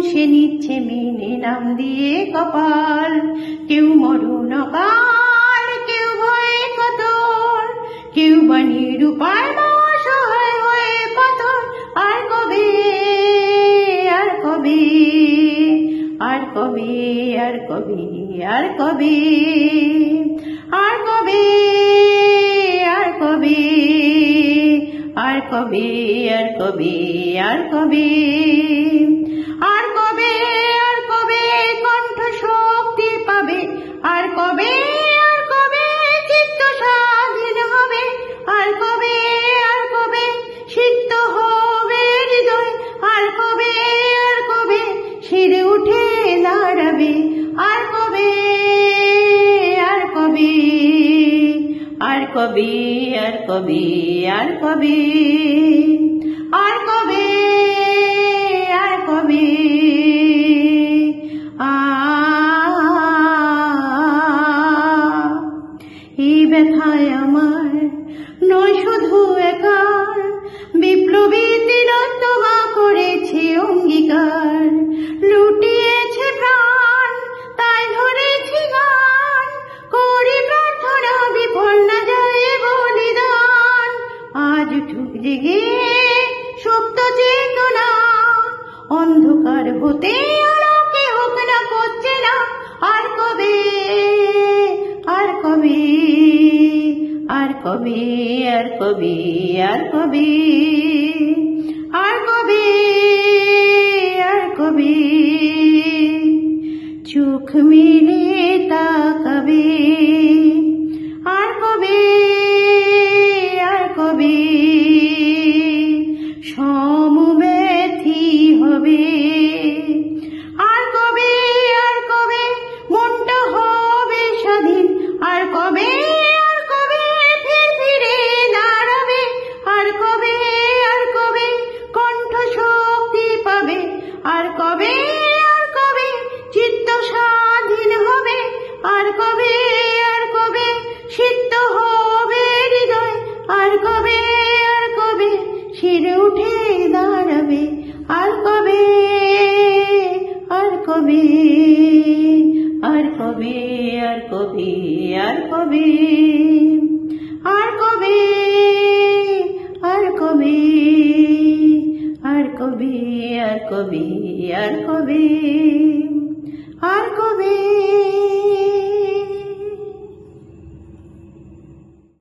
সে নিচ্ছে মেনে নাম দিয়ে কপাল। কেউ মরণ কাল, কেউ ভয়ে কাতর, কেউ বা নিরুপায় অসহায় হয়ে পাথর। আর কবে, আর কবে, আর কবে, আর কবে, আর কবে, আর কবে, আর কবে, আর কবে, আর কবে, আর কবে, আর কবে, আর কবে কণ্ঠ শক্তি পাবে। আর কবে, আর কবে চিত্ত স্বাধীন হবে। আর কবে, আর কবে সিদ্ধ হবে হৃদয়। আর কবে, আর কবে শিরে উঠে দাঁড়াবে। আর কবে, আর কবে, আর কবে, আর কবে, আর কবে, আর কবে, আর কবে, এই ব্যথায় আমার নয় শুধু একার, বিপ্লবী তিলোত্তমা করেছে অঙ্গীকার। লুটিয়েছে প্রাণ তাই ধরেছি গান, করি প্রার্থনা বিফল না যায় বলিদান। আজ উঠুক জেগে সুপ্ত চেতনা, অন্ধকার হতে আলোকে হোক না করছে না। আর কবে, আর কবে, আর কবে, আর কবে, আর কবে, আর কবে, আর কবে চোখ মেলে তাকাবে। আর কবে, আর কবে সমব্যথী হবে। আর কবে, আর কবে মনটা হবে স্বাধীন। আর কবে, আর কবে ফিরে দাঁড়াবে। আর কবে, আর কবে কণ্ঠ শক্তি পাবে। আর কবে, আর কবে চিত্ত স্বাধীন হবে। আর কবে, আর কবে সিদ্ধ হবে হৃদয়। আর কবে, আর কবে শিরে উঠে দাঁড়াবে। আর কবে, আর কবে, আর কবে, আর কবে, আর কবে, আর কবে, আর কবে, আর কবে, আর কবে, আর কবে।